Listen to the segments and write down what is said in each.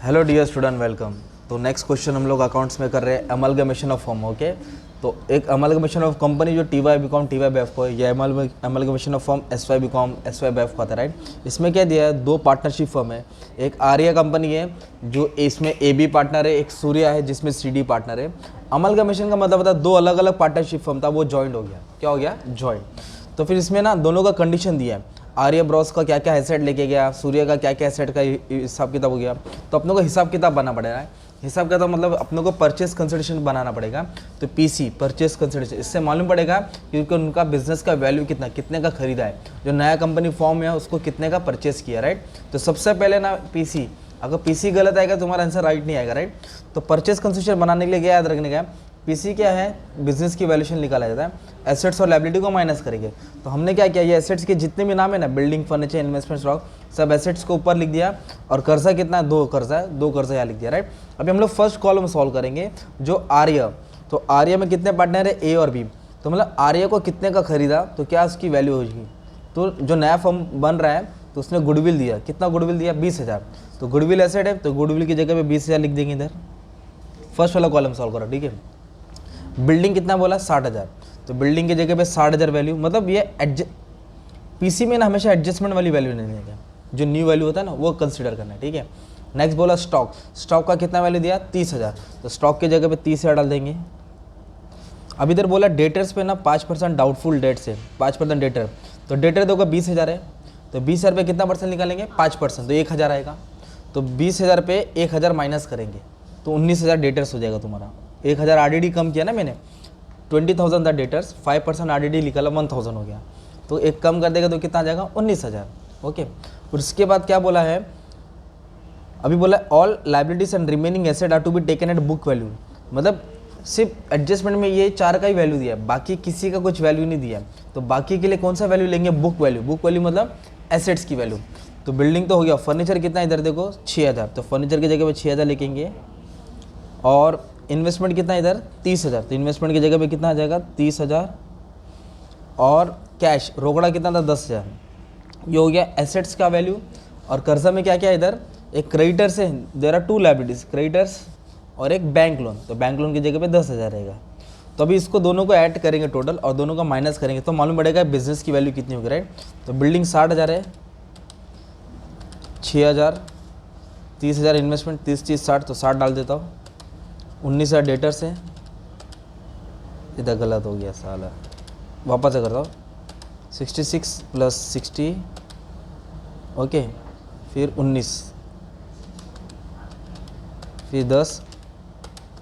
Hello dear student, welcome. तो next question हम लोग अकाउंट्स में कर रहे हैं अमलगमेशन ऑफ फर्म। ओके, तो एक अमलगमेशन ऑफ कंपनी जो T Y BCom T Y BAF को है, या amalgamation of firm S Y BCom S Y BAF को आता है, राइट। इसमें क्या दिया है, दो पार्टनरशिप फर्म है। एक आर्या कंपनी है जो इसमें ए बी पार्टनर है, एक सूर्या है जिसमें सी डी पार्टनर है। अमलगमेशन का मतलब होता है दो अलग अलग पार्टनरशिप फर्म था, वो जॉइंट हो गया। क्या हो गया? जॉइंट। तो फिर इसमें ना दोनों का कंडीशन दिया है। आर्य ब्रॉस का क्या क्या एसेट लेके गया, सूर्य का क्या क्या एसेट का हिसाब किताब हो गया। तो अपनों को हिसाब किताब बनाना पड़ेगा। हिसाब किताब मतलब अपनों को परचेस कंसिडरेशन बनाना पड़ेगा। तो पीसी परचेस कंसिडरेशन, इससे मालूम पड़ेगा क्योंकि उनका बिजनेस का वैल्यू कितना, कितने का खरीदा है, जो नया कंपनी फॉर्म है उसको कितने का परचेस किया, राइट। तो सबसे पहले ना पीसी, अगर पीसी गलत आएगा तुम्हारा आंसर राइट नहीं आएगा, राइट। तो परचेस कंसिडरेशन बनाने के लिए क्या याद रखने का है, पीसी क्या है, बिजनेस की वैल्यूएशन निकाला जाता है, एसेट्स और लायबिलिटी को माइनस करेंगे। तो हमने क्या किया, ये एसेट्स के जितने भी नाम है ना, बिल्डिंग, फर्नीचर, इन्वेस्टमेंट, स्टॉक, सब एसेट्स को ऊपर लिख दिया। और कर्जा कितना है, दो कर्जा यहाँ लिख दिया, राइट। अभी हम लोग फर्स्ट कॉलम सॉल्व करेंगे जो आर्य। तो आर्य में कितने पार्टनर है, ए और बी। तो मतलब आर्य को कितने का खरीदा तो क्या उसकी वैल्यू होगी। तो जो नया फर्म बन रहा है तो उसने गुडविल दिया, कितना गुडविल दिया, 20,000। तो गुडविल एसेट है तो गुडविल की जगह पे 20,000 लिख देंगे इधर। फर्स्ट वाला कॉलम सॉल्व करो, ठीक है। बिल्डिंग कितना बोला, 60,000। तो बिल्डिंग की जगह पे 60,000 वैल्यू, मतलब ये पीसी में ना हमेशा एडजस्टमेंट वाली वैल्यू नहीं देगा, जो न्यू वैल्यू होता है ना वो कंसीडर करना है, ठीक है। नेक्स्ट बोला स्टॉक, स्टॉक का कितना वैल्यू दिया, 30,000। तो स्टॉक की जगह पे 30,000 डाल देंगे। अब इधर बोला डेटर्स पे ना 5% डाउटफुल डेट्स है, 5% डेटर। तो डेटर देखो 20,000 है, तो 20,000 पे कितना परसेंट निकालेंगे, 5%, तो 1,000 आएगा। तो 20,000 पे 1,000 माइनस करेंगे तो 19,000 डेटर्स हो जाएगा तुम्हारा। 1,000 आरडीडी कम किया ना मैंने, 20,000 था डेटर्स, 5% आरडीडी निकाला, 1,000 हो गया। तो एक कम कर देगा तो कितना आ जाएगा, 19,000। ओके, और उसके बाद क्या बोला है, अभी बोला all liabilities and remaining asset are to be taken at book value. मतलब सिर्फ एडजस्टमेंट में ये 4 का ही वैल्यू दिया है, बाकी किसी का कुछ वैल्यू नहीं दिया। तो बाकी के लिए कौन सा वैल्यू लेंगे, बुक वैल्यू। बुक वैल्यू मतलब एसेट्स की वैल्यू। तो बिल्डिंग तो हो गया, फर्नीचर कितना इधर देखो 6,000, तो फर्नीचर की जगह पे 6,000 लिखेंगे। और इन्वेस्टमेंट कितना इधर 30,000, तो इन्वेस्टमेंट की जगह पे कितना आ जाएगा 30,000। और कैश रोकड़ा कितना था 10,000। ये हो गया एसेट्स का वैल्यू। और कर्जा में क्या क्या है इधर, एक क्रेडिटर्स है, देयर आर 2 लायबिलिटीज, क्रेडिटर्स और एक बैंक लोन। तो बैंक लोन की जगह पे 10,000 रहेगा। तो अभी इसको दोनों को ऐड करेंगे टोटल और दोनों का माइनस करेंगे तो मालूम पड़ेगा बिजनेस की वैल्यू कितनी होगी, राइट। तो बिल्डिंग 60,000 है, 6,000, 30,000 इन्वेस्टमेंट, 30 30 60, तो 60 डाल देता हूँ। 19,000 डेटर्स है, इधर गलत हो गया साला, वापस से करता हूँ। 66 + 60, ओके, फिर 19, फिर 10,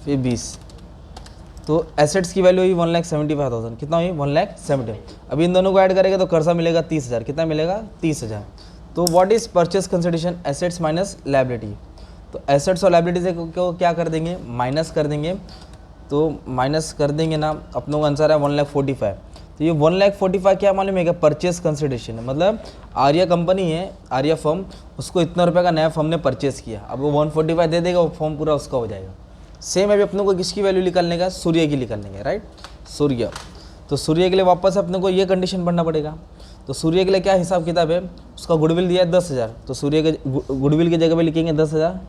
फिर 20। तो एसेट्स की वैल्यू हुई 1,75,000। कितना हुई, 1,70,000। अभी इन दोनों को ऐड करेंगे तो कर्जा मिलेगा 30,000। कितना मिलेगा, 30,000। तो what is purchase consideration, assets minus liability. तो एसेट्स और लायबिलिटी को क्या कर देंगे, माइनस कर देंगे। तो माइनस कर देंगे ना, अपनों का आंसर है 1,45,000। तो ये 1,45,000 क्या मालूम है क्या, परचेस कंसिडरेशन है। मतलब आर्या कंपनी है, आर्या फर्म, उसको इतना रुपये का नया फर्म ने परचेस किया, अब वो 145 दे देगा, वो फर्म पूरा उसका हो जाएगा। सेम अभी अपनों को किसकी वैल्यू निकालने का, सूर्य की निकालने का, राइट, सूर्य। तो सूर्य के लिए वापस अपने को ये कंडीशन पढ़ना पड़ेगा। तो सूर्य के लिए क्या हिसाब किताब है, उसका गुडविल दिया है 10,000, तो सूर्य के गुडविल की जगह पे लिखेंगे 10,000।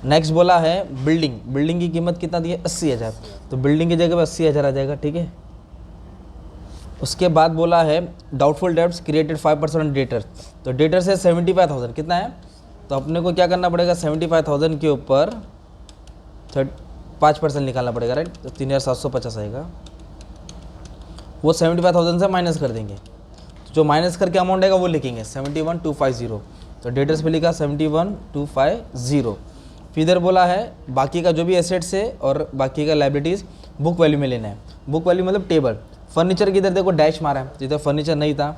नेक्स्ट बोला है बिल्डिंग, बिल्डिंग की कीमत कितना दी है, 80,000, तो बिल्डिंग की जगह पे 80,000 आ जाएगा, ठीक है। उसके बाद बोला है डाउटफुल डेब्ट्स क्रिएटेड 5% डेटर्स। तो डेटर्स है 75,000, कितना है, तो अपने को क्या करना पड़ेगा, 75,000 के ऊपर 5% निकालना पड़ेगा, राइट। तो 3,750 आएगा, वो 75,000 से माइनस कर देंगे। तो जो माइनस करके अमाउंट आएगा वो लिखेंगे 71,250। तो डेटर्स पे लिखा 71,250। फिर इधर बोला है बाकी का जो भी एसेट्स है और बाकी का लायबिलिटीज़ बुक वैल्यू में लेना है। बुक वैल्यू मतलब टेबल। फर्नीचर की इधर देखो डैश मारा है, तो इधर फर्नीचर नहीं था।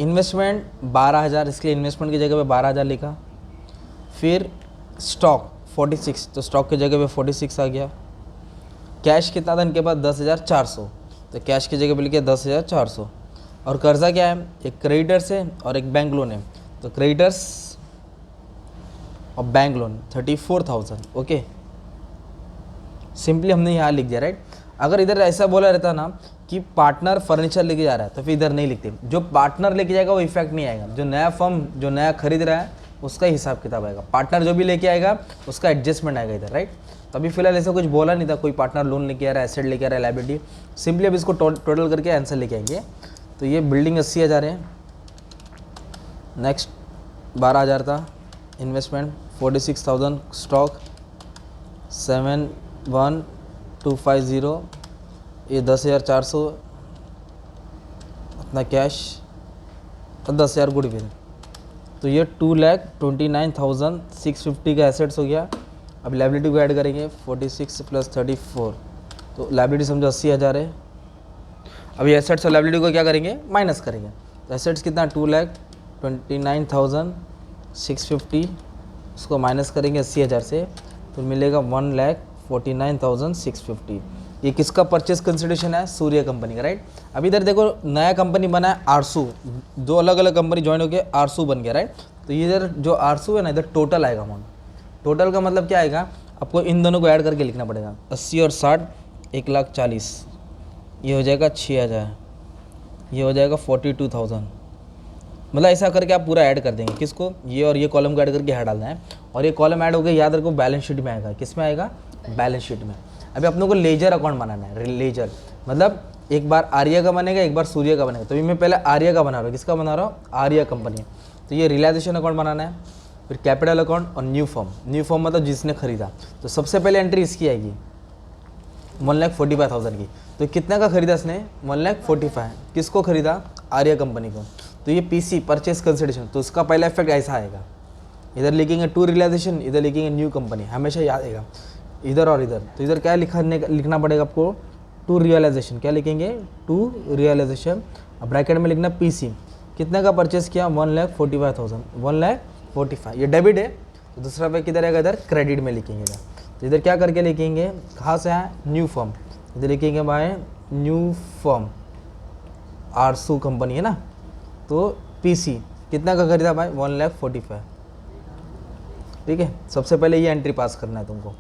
इन्वेस्टमेंट 12,000, इसके इन्वेस्टमेंट की जगह पे 12,000 लिखा। फिर स्टॉक 46, तो स्टॉक की जगह पे 46 आ गया। कैश कितना था इनके पास, 10,400, तो कैश की जगह पे लिखे 10,400। और कर्जा क्या है, एक क्रेडिटर्स है और एक बैंक लोन है। तो क्रेडिटर्स और बैंक लोन 34,000, ओके। सिंपली हमने यहाँ लिख दिया, राइट। अगर इधर ऐसा बोला रहता ना कि पार्टनर फर्नीचर लेके जा रहा है तो फिर इधर नहीं लिखते। जो पार्टनर लेके जाएगा वो इफेक्ट नहीं आएगा, जो नया फर्म जो नया खरीद रहा है उसका हिसाब किताब आएगा। पार्टनर जो भी लेके आएगा उसका एडजस्टमेंट आएगा इधर, राइट। तो अभी फिलहाल ऐसा कुछ बोला नहीं था, कोई पार्टनर लोन लेके आ रहा है, एसेट लेके आ रहा है, लायबिलिटी, सिंपली अब इसको टोटल करके आंसर लेके आएंगे। तो ये बिल्डिंग 80,000 है, नेक्स्ट 12,000 था, इन्वेस्टमेंट 46,000, स्टॉक 71250, ये 10,400 अपना कैश और 10,000 गुडविल। तो ये 2,29,650 का एसेट्स हो गया। अब लायबिलिटी को ऐड करेंगे 46 + 34, तो लायबिलिटी समझो 80,000 है। अभी एसेट्स और लायबिलिटी को क्या करेंगे, माइनस करेंगे। तो एसेट्स कितना 2,29,650, उसको माइनस करेंगे 80,000 से, तो मिलेगा 1,49,650। ये किसका परचेस कंसिडरेशन है, सूर्य कंपनी का, राइट। अभी इधर देखो नया कंपनी बना है आरसू, दो अलग अलग कंपनी ज्वाइन हो गए, आरसू बन गया, राइट। तो इधर जो आरसू है ना, इधर टोटल आएगा अमाउंट। टोटल का मतलब क्या आएगा, आपको इन दोनों को ऐड करके लिखना पड़ेगा। 80 और 60 1,40,000, ये हो जाएगा 6,000, ये हो जाएगा 42,000। मतलब ऐसा करके आप पूरा ऐड कर देंगे, किसको, ये और ये कॉलम को ऐड करके यहाँ डालना है। और ये कॉलम ऐड हो गया, याद रखो बैलेंस शीट में आएगा। किस में आएगा, बैलेंस शीट में। अभी अपनों को लेजर अकाउंट बनाना है, लेजर मतलब एक बार आर्या का बनेगा, एक बार सूर्य का बनेगा। तो ये मैं पहले आर्या का बना रहा हूँ, किसका बना रहा हूँ, आर्या कंपनी। तो ये रियलाइजेशन अकाउंट बनाना है, फिर कैपिटल अकाउंट और न्यू फॉर्म। न्यू फॉर्म मतलब जिसने खरीदा, तो सबसे पहले एंट्री इसकी आएगी 1,45,000 की। तो कितने का खरीदा इसने, 1,45,000। किसको खरीदा, आर्या कंपनी को। तो ये पीसी परचेस कंसिडरेशन, तो उसका पहला इफेक्ट ऐसा आएगा। इधर लिखेंगे टू रियलाइजेशन, इधर लिखेंगे न्यू कंपनी, हमेशा याद आएगा इधर और इधर। तो इधर क्या लिखना पड़ेगा आपको, टू रियलाइजेशन। क्या लिखेंगे, टू रियलाइजेशन। अब ब्रैकेट में लिखना पीसी, कितने का परचेस किया, 1,45,000, 1,45,000। ये डेबिट है, तो दूसरा पे किधर आएगा, इधर क्रेडिट में लिखेंगे इधर। तो इधर क्या करके लिखेंगे, कहाँ से है, न्यू फॉर्म। इधर लिखेंगे bye new form, Arsu company है ना। तो पीसी कितना का खरीदा भाई, 1,45,000। ठीक है, सबसे पहले ये एंट्री पास करना है तुमको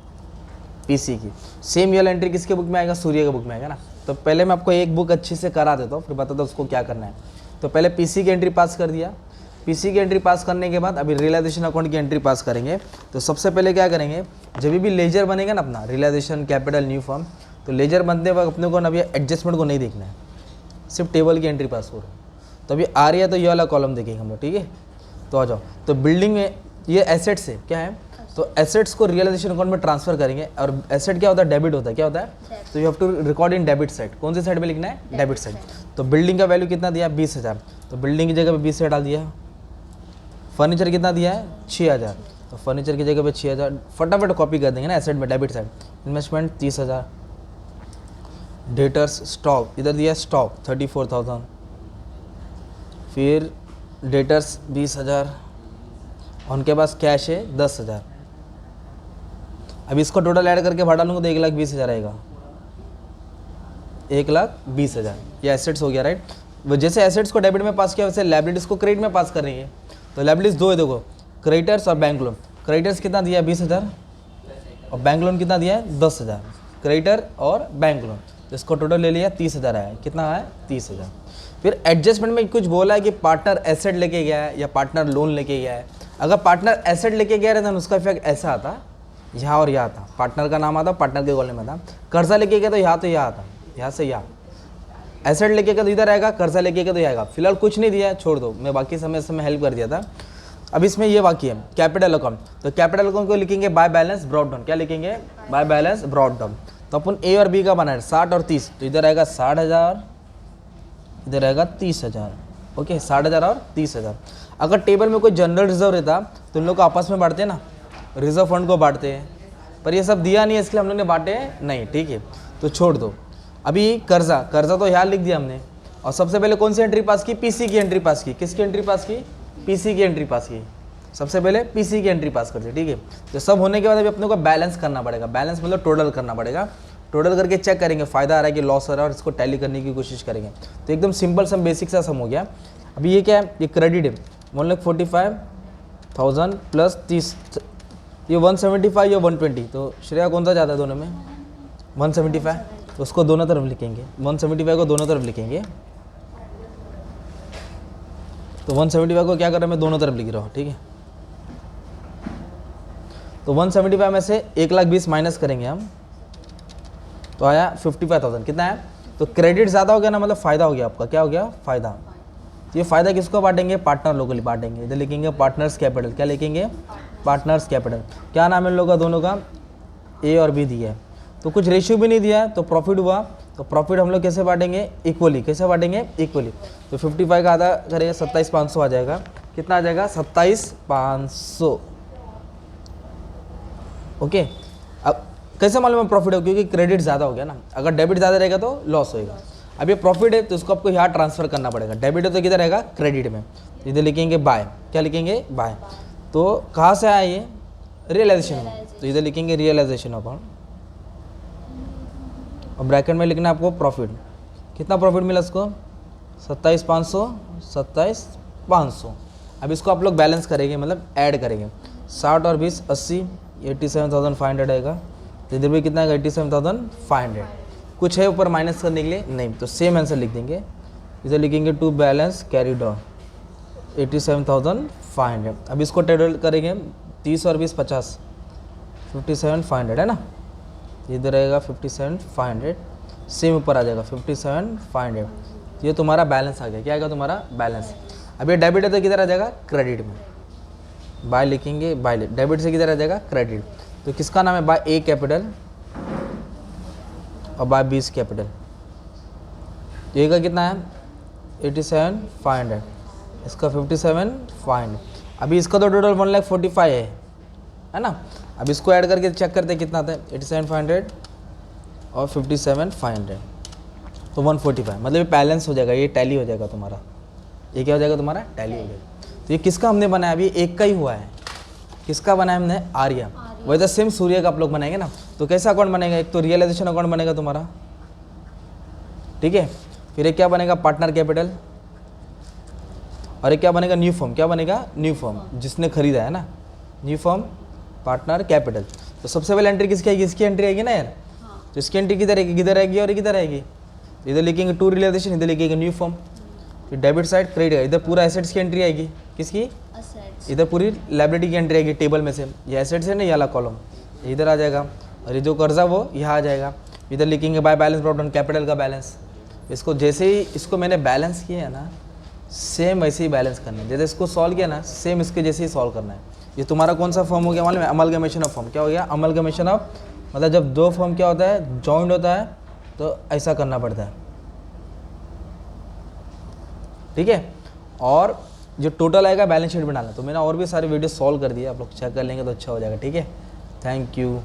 पीसी की। सेम ये एंट्री किसके बुक में आएगा, सूर्य के बुक में आएगा ना। तो पहले मैं आपको एक बुक अच्छे से करा देता हूँ, फिर बताता हूँ उसको क्या करना है। तो पहले पीसी की एंट्री पास कर दिया। पीसी की एंट्री पास करने के बाद अभी रियलाइजेशन अकाउंट की एंट्री पास करेंगे। तो सबसे पहले क्या करेंगे, जब भी लेजर बनेगा ना अपना, रियलाइजेशन, कैपिटल, न्यू फॉर्म, तो लेजर बनते वक्त अपने को ना अभी एडजस्टमेंट को नहीं देखना है, सिर्फ टेबल की एंट्री पास हो रहा है। तो अभी आ रही है, तो ये वाला कॉलम देखेंगे हम लोग, ठीक है। तो आ जाओ, तो बिल्डिंग में ये एसेट्स है, क्या है, तो एसेट्स को रियलाइजेशन अकाउंट में ट्रांसफर करेंगे। और एसेट क्या होता है, डेबिट होता है, क्या होता है, तो you have to record in debit side. कौन सी साइड में लिखना है, डेबिट साइड। तो बिल्डिंग का वैल्यू कितना दिया, 20,000, तो बिल्डिंग की जगह पे 20,000 डाल दिया। फर्नीचर कितना दिया है, 6,000, तो फर्नीचर की जगह पे 6,000 फटाफट कॉपी कर देंगे ना एसेट में, debit side. Investment 30,000, debtors, stock इधर दिया स्टॉक 34,000, फिर डेटर्स 20,000, उनके पास कैश है 10,000। अब इसको टोटल ऐड करके भाड़ा लूँगा तो 1,20,000 आएगा, 1,20,000। ये एसेट्स हो गया, राइट। वो जैसे एसेट्स को डेबिट में पास किया वैसे लायबिलिटीज को क्रेडिट में पास कर रही है। तो लायबिलिटीज दो है, देखो, क्रेडिटर्स और बैंक लोन। क्रेडिटर्स कितना दिया है, 20,000, और बैंक लोन कितना दिया है, 10,000। क्रेडिटर और बैंक लोन, तो इसको टोटल ले लिया 30,000 आया। कितना आया, 30,000। फिर एडजस्टमेंट में कुछ बोला है कि पार्टनर एसेट लेके गया है या पार्टनर लोन लेके गया है। अगर पार्टनर एसेट लेके गया रहता तो उसका इफेक्ट ऐसा आता, यहाँ और यहाँ था, पार्टनर का नाम आता, पार्टनर के कॉलम में था। कर्जा लेके गया तो यहाँ आता, यहाँ से यहाँ। एसेट लेके गया तो इधर आएगा, कर्जा लेके गया तो आएगा। फिलहाल कुछ नहीं दिया है, छोड़ दो, मैं बाकी समय हेल्प कर दिया था। अब इसमें ये बाकी है कैपिटल अकाउंट। तो कैपिटल अकाउंट को लिखेंगे बाय बैलेंस ब्रॉट डाउन। क्या लिखेंगे, बाय बैलेंस ब्रॉट डाउन। तो अपन ए और बी का बना है 60 और 30, तो इधर आएगा 60,000, इधर आएगा 30,000। ओके, 60,000 और 30,000। अगर टेबल में कोई जनरल रिजर्व रहता तो इन लोग को आपस में बांटते हैं ना, रिजर्व फंड को बांटते हैं, पर ये सब दिया नहीं है इसलिए हम लोग ने बांटे नहीं, ठीक है, तो छोड़ दो। अभी कर्जा तो यहाँ लिख दिया हमने। और सबसे पहले कौन सी एंट्री पास की, पीसी की एंट्री पास की। किसकी एंट्री पास की, पीसी की एंट्री पास की। सबसे पहले पीसी की एंट्री पास कर दी, ठीक है। तो सब होने के बाद अभी अपने को बैलेंस करना पड़ेगा। बैलेंस मतलब टोटल करना पड़ेगा। टोटल करके चेक करेंगे फायदा आ रहा है कि लॉस आ रहा है, और इसको टैली करने की कोशिश करेंगे। तो एकदम सिंपल सम, बेसिक सा सम हो गया। अभी ये क्या है, ये क्रेडिट है 1,45,000 प्लस 30, ये 175 या 120। तो श्रेया कौन सा ज़्यादा है दोनों में, 175। तो उसको दोनों तरफ लिखेंगे, 175 को दोनों तरफ लिखेंगे। तो 175 को क्या कर रहा है, मैं दोनों तरफ लिख रहा हूँ, ठीक है। तो 175 में से 1,20,000 माइनस करेंगे हम, तो आया 55,000। कितना है? तो क्रेडिट ज़्यादा हो गया ना, मतलब फ़ायदा हो गया आपका। क्या हो गया? फ़ायदा। ये फ़ायदा किसको बांटेंगे? पार्टनर लोगों के लिए बांटेंगे। इधर लिखेंगे पार्टनर्स कैपिटल। क्या लिखेंगे? Partners capital. क्या नाम है इन लोगों का? दोनों का ए और बी दिया है, तो कुछ रेशियो भी नहीं दिया है, तो प्रॉफिट हुआ। तो प्रॉफिट हम लोग कैसे बांटेंगे? इक्वली। कैसे बांटेंगे? इक्वली। तो 55 का आधा करेंगे 27,500 आ जाएगा। कितना आ जाएगा? 27,500। ओके, अब कैसे मालूम है प्रॉफिट हो? क्योंकि क्रेडिट ज़्यादा हो गया ना। अगर डेबिट ज़्यादा रहेगा तो लॉस होएगा। अब ये प्रॉफिट है तो इसको आपको यहाँ ट्रांसफर करना पड़ेगा। डेबिट है तो किधर रहेगा? क्रेडिट में। इधर लिखेंगे बाय। क्या लिखेंगे? बाय। तो कहाँ से आया ये? रियलाइजेशन में। तो इधर लिखेंगे रियलाइजेशन अकाउंट, और ब्रैकेट में लिखना है आपको प्रॉफिट। कितना प्रॉफिट मिला इसको? 27,500, 27,500। अब इसको आप लोग बैलेंस करेंगे, मतलब ऐड करेंगे। 60 और 20 80, 87,500 आएगा। तो इधर भी कितना आएगा? 87,500। कुछ है ऊपर माइनस करने के लिए? नहीं, तो सेम आंसर लिख देंगे। इधर लिखेंगे टू बैलेंस कैरीड ऑन 87,500। अब इसको टोटल करेंगे 30 और 20 50, 57,500 है ना। इधर रहेगा 57,500, सेम ऊपर आ जाएगा 57,500। ये तुम्हारा बैलेंस आ गया। क्या आएगा? तुम्हारा बैलेंस। अब ये डेबिट है तो किधर आ जाएगा? क्रेडिट में। बाय लिखेंगे, बाय डेबिट से किधर आ जाएगा? क्रेडिट। तो किसका नाम है? बाय ए कैपिटल और बाय बी कैपिटल। ये का कितना है? 87,500, इसका 57,500। अभी इसका तो टोटल 1,45,000 है ना। अब इसको ऐड करके चेक करते हैं कितना आता है। 87,500 और 57,500 तो 145, मतलब ये बैलेंस हो जाएगा, ये टैली हो जाएगा तुम्हारा। ये क्या हो जाएगा? तुम्हारा टैली हो जाएगा। तो ये किसका हमने बनाया? अभी एक का ही हुआ है। किसका बनाया हमने? आर्या। वही तो सेम सूर्य का आप लोग बनाएंगे ना। तो कैसा अकाउंट बनेगा? एक तो रियलाइजेशन अकाउंट बनेगा तुम्हारा, ठीक है। फिर एक क्या बनेगा? Partner capital. और एक क्या बनेगा? New form. क्या बनेगा? न्यू फॉर्म, जिसने खरीदा है ना। New form, partner capital. तो सबसे पहले एंट्री किसकी आएगी? इसकी एंट्री आएगी ना यार। तो इसकी एंट्री किधर आएगी? किधर आएगी और किधर आएगी? इधर लिखेंगे टू रियलाइजेशन, इधर लिखेंगे न्यू फॉर्म। फिर डेबिट साइड क्रेडिट, इधर पूरा एसेट्स की एंट्री आएगी। किसकी? इधर पूरी लायबिलिटी की एंट्री आएगी टेबल में से। ये एसेट्स है ना, ये वाला कॉलम इधर आ जाएगा, और ये जो कर्जा वो यहाँ आ जाएगा। इधर लिखेंगे by balance brought down capital का बैलेंस। इसको जैसे ही इसको मैंने बैलेंस किया है ना, सेम वैसे ही बैलेंस करना है। जैसे इसको सॉल्व किया ना, सेम इसके जैसे ही सॉल्व करना है। ये तुम्हारा कौन सा फॉर्म हो गया मालूम है? Amalgamation of form. क्या हो गया? अमलगमेशन ऑफ, मतलब जब दो फॉर्म क्या होता है? जॉइंट होता है, तो ऐसा करना पड़ता है, ठीक है। और जो टोटल आएगा बैलेंस शीट में डालना। तो मैंने और भी सारे वीडियो सॉल्व कर दिए, आप लोग चेक कर लेंगे तो अच्छा हो जाएगा, ठीक है। Thank you.